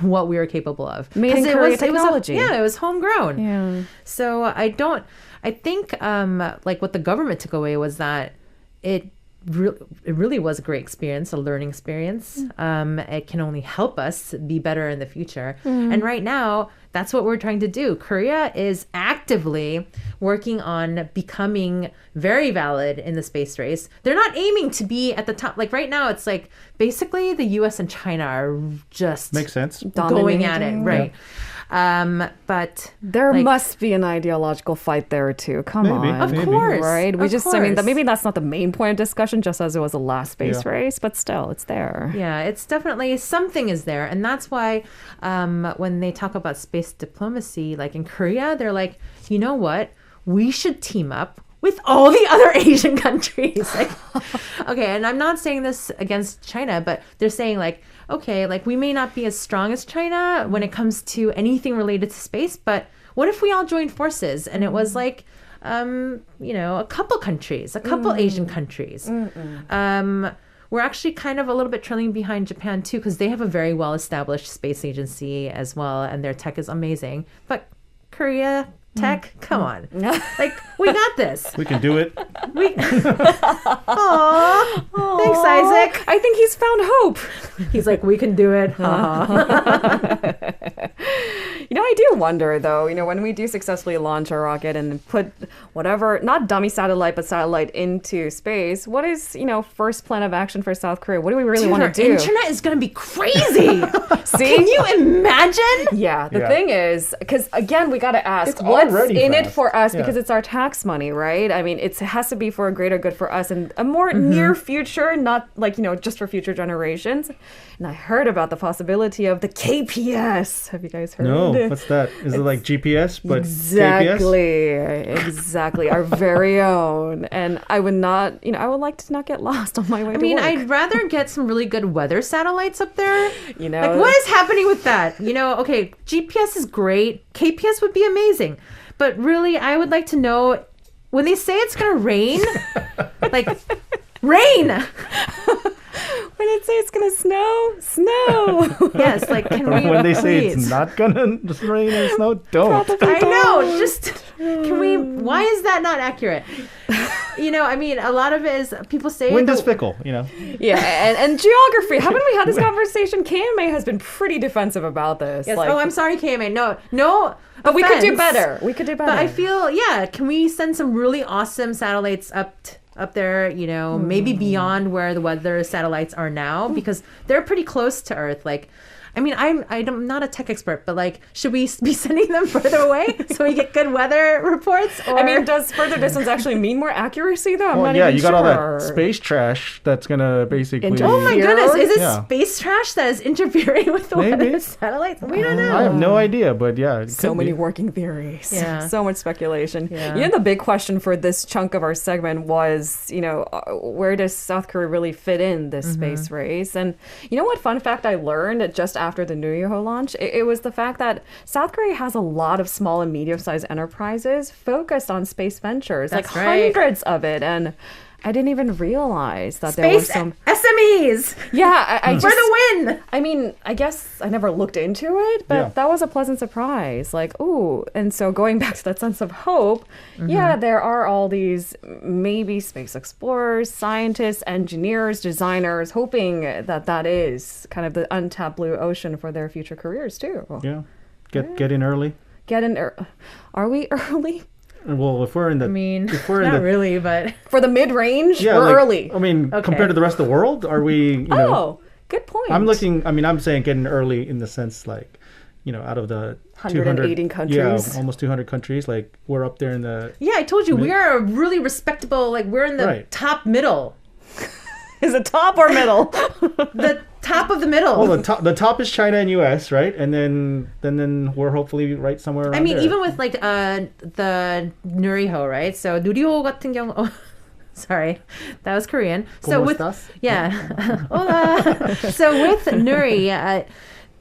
what we were capable of. Made in Korea technology. It was homegrown. Yeah. So I think like what the government took away was that it really was a great experience, a learning experience. It can only help us be better in the future. And right now, that's what we're trying to do. Korea is actively working on becoming very valid in the space race. They're not aiming to be at the top. Like right now, it's like basically the US and China are just makes sense going at it, right? But there must be an ideological fight there too. Come on. Of course. Right? Maybe that's not the main point of discussion, just as it was the last space race, but still, it's there. Yeah, it's definitely something is there. And that's why when they talk about space diplomacy, like in Korea, they're like, you know what? We should team up with all the other Asian countries. Like, okay, and I'm not saying this against China, but they're saying like, okay, like we may not be as strong as China when it comes to anything related to space, but what if we all joined forces and it was like, a couple countries, a couple Asian countries. We're actually kind of a little bit trailing behind Japan too, because they have a very well-established space agency as well, and their tech is amazing. But Korea tech, come on. Like, we got this. We can do it. Aww. Thanks, Isaac. I think he's found hope. He's like, we can do it. I do wonder, though, when we do successfully launch our rocket and put whatever, not dummy satellite, but satellite into space, what is, first plan of action for South Korea? What do we really want to do? Our internet is going to be crazy. See? Can you imagine? Yeah. The thing is, because, again, we got to ask, what's in it for us? Because it's our tax money, right? I mean, it has to be for a greater good for us and a more near future, not like, just for future generations. And I heard about the possibility of the KPS. Have you guys heard? No, what's that? Is it like GPS, but KPS? Exactly. Our very own. And I would not, I would like to not get lost on my way to work. I'd rather get some really good weather satellites up there. Like, what is happening with that? Okay, GPS is great. KPS would be amazing. But really, I would like to know, when they say it's going to rain, like, rain! When they say it's going to snow. Yes, like, can we when they say please? It's not going to rain and snow, don't. I know, why is that not accurate? A lot of it is, people say... Wind is fickle, Yeah, and geography. Haven't we had this conversation? KMA has been pretty defensive about this. Yes. I'm sorry, KMA. No. But we could do better. But I feel, can we send some really awesome satellites up there, maybe beyond where the weather satellites are now, because they're pretty close to Earth. Like, I'm not a tech expert, but like, should we be sending them further away so we get good weather reports? Or... does further distance actually mean more accuracy though? I'm not you even got sure. all that space trash that's gonna basically. Oh my goodness, is it space trash that is interfering with the weather satellites? We don't know. I have no idea, but yeah, so many working theories. Yeah, so much speculation. Yeah. The big question for this chunk of our segment was, where does South Korea really fit in this space race? And what fun fact I learned just after the Nuriho launch? It was the fact that South Korea has a lot of small and medium-sized enterprises focused on space ventures, That's like right. hundreds of it. And I didn't even realize that there was some SMEs. Yeah, I for the win. I guess I never looked into it, but that was a pleasant surprise. Like, ooh, and so going back to that sense of hope, there are all these maybe space explorers, scientists, engineers, designers, hoping that is kind of the untapped blue ocean for their future careers too. Yeah, get in early. Are we early? Well, if we're in the... not really, but... For the mid-range, we're early. Compared to the rest of the world, are we, good point. I'm saying getting early in the sense, like, out of the 180 countries. Yeah, almost 200 countries. Like, we're up there in the... Yeah, I told you, we are a really respectable, like, we're in the top middle. Is it top or middle? The top of the middle. Well, the top is China and U.S., right? And then we're hopefully right somewhere around there. Even with like the Nuriho, right? So Nuriho 같은 경우. Sorry, that was Korean. So with hola. So with Nuri,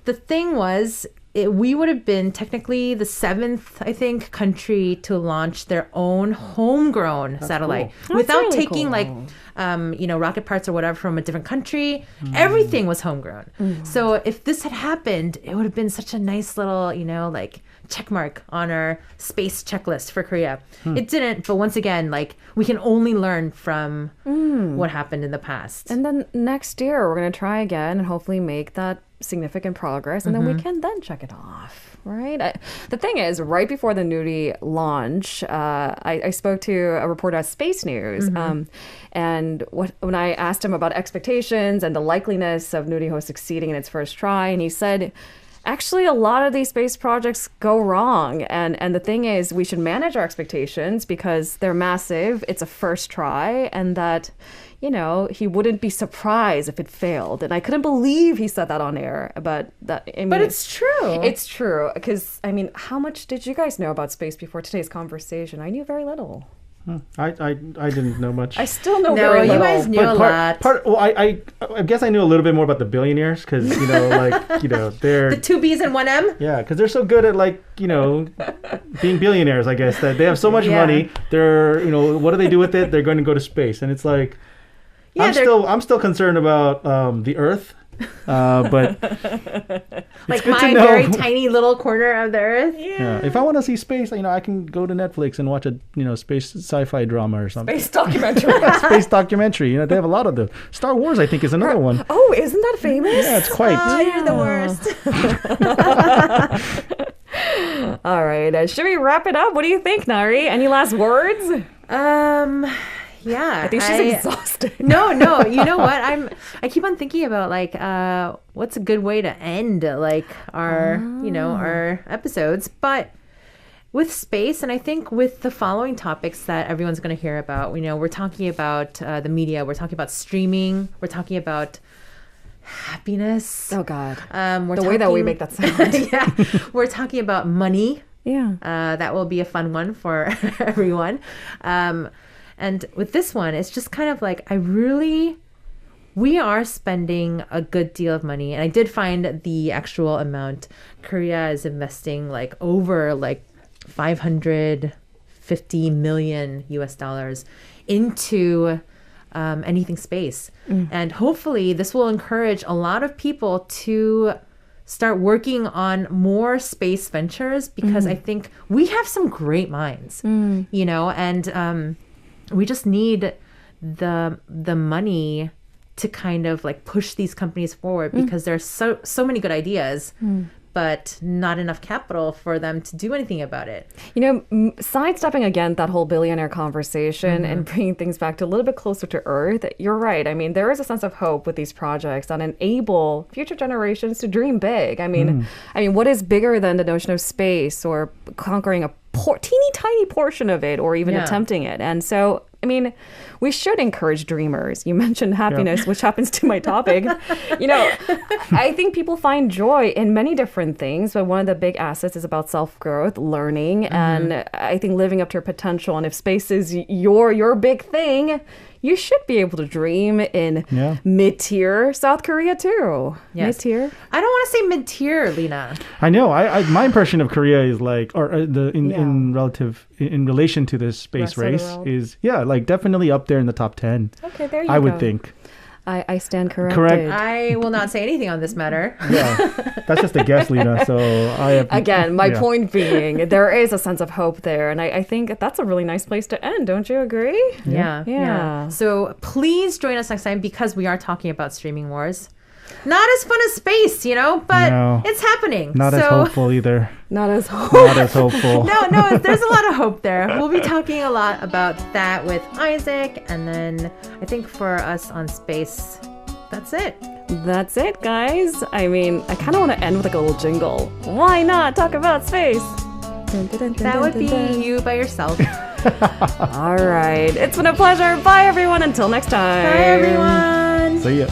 the thing was, we would have been technically the 7th, I think, country to launch their own homegrown satellite without really taking like, rocket parts or whatever from a different country. Everything was homegrown. So if this had happened, it would have been such a nice little, like check mark on our space checklist for Korea. It didn't, but once again, like we can only learn from what happened in the past. And then next year we're going to try again and hopefully make that significant progress, and then we can then check it off, right? The thing is, right before the Nuri launch, I spoke to a reporter at Space News, and when I asked him about expectations and the likeliness of Nuriho succeeding in its first try, and he said, actually a lot of these space projects go wrong. And the thing is, we should manage our expectations because they're massive. It's a first try, and that, you know, he wouldn't be surprised if it failed. And I couldn't believe he said that on air. But it's true. It's true. Because, I mean, how much did you guys know about space before today's conversation? I knew very little. I didn't know much. I still know very little. You guys knew a lot. Well, I guess I knew a little bit more about the billionaires because, you know, like, you know, they're... The 2 B's and 1 M? Yeah, because they're so good at, like, you know, being billionaires, I guess, that they have so much money. They're, you know, what do they do with it? They're going to go to space. And it's like, I'm still concerned about the Earth. But like my very tiny little corner of the Earth. Yeah. If I want to see space, you know, I can go to Netflix and watch a, you know, space sci-fi drama or something. Space documentary. Space documentary. You know, they have a lot of them. Star Wars, I think, is another one. Oh, isn't that famous? Yeah, it's quite. Oh, you're the worst. All right. Should we wrap it up? What do you think, Nari? Any last words? Yeah, I think she's exhausted. No. You know what? I keep on thinking about like what's a good way to end like our our episodes, but with space, and I think with the following topics that everyone's going to hear about. You know, we're talking about the media. We're talking about streaming. We're talking about happiness. Oh God. The way that we make that sound. Yeah, we're talking about money. Yeah. That will be a fun one for everyone. And with this one, it's just kind of like, we are spending a good deal of money. And I did find the actual amount. Korea is investing like over like $550 million US into anything space. And hopefully this will encourage a lot of people to start working on more space ventures, because I think we have some great minds, you know, and we just need the money to kind of like push these companies forward, because there's so many good ideas, but not enough capital for them to do anything about it. You know, sidestepping again that whole billionaire conversation and bringing things back to a little bit closer to Earth, you're right. I mean, there is a sense of hope with these projects that enable future generations to dream big. I mean, what is bigger than the notion of space or conquering a teeny tiny portion of it, or even attempting it? And so, I mean, we should encourage dreamers. You mentioned happiness, which happens to my topic. You know, I think people find joy in many different things, but one of the big assets is about self-growth, learning, and I think living up to your potential. And if space is your big thing, you should be able to dream in mid-tier South Korea too. Yes. Mid-tier. I don't want to say mid-tier, Lina. I know. I my impression of Korea is like, or in relation to this space race is like definitely up there in the top 10. Okay, there you go. I would think. I stand corrected. Correct. I will not say anything on this matter. Yeah, that's just a guess, Lina. So Again, my point being, there is a sense of hope there, and I think that's a really nice place to end. Don't you agree? Yeah. So please join us next time, because we are talking about streaming wars. Not as fun as space, you know, but it's happening. Not as hopeful either. Not as hopeful. No, there's a lot of hope there. We'll be talking a lot about that with Isaac, and then I think for us on space, that's it. That's it, guys. I mean, I kind of want to end with like a little jingle. Why not talk about space? That would be you by yourself. All right. It's been a pleasure. Bye, everyone. Until next time. Bye, everyone. See ya.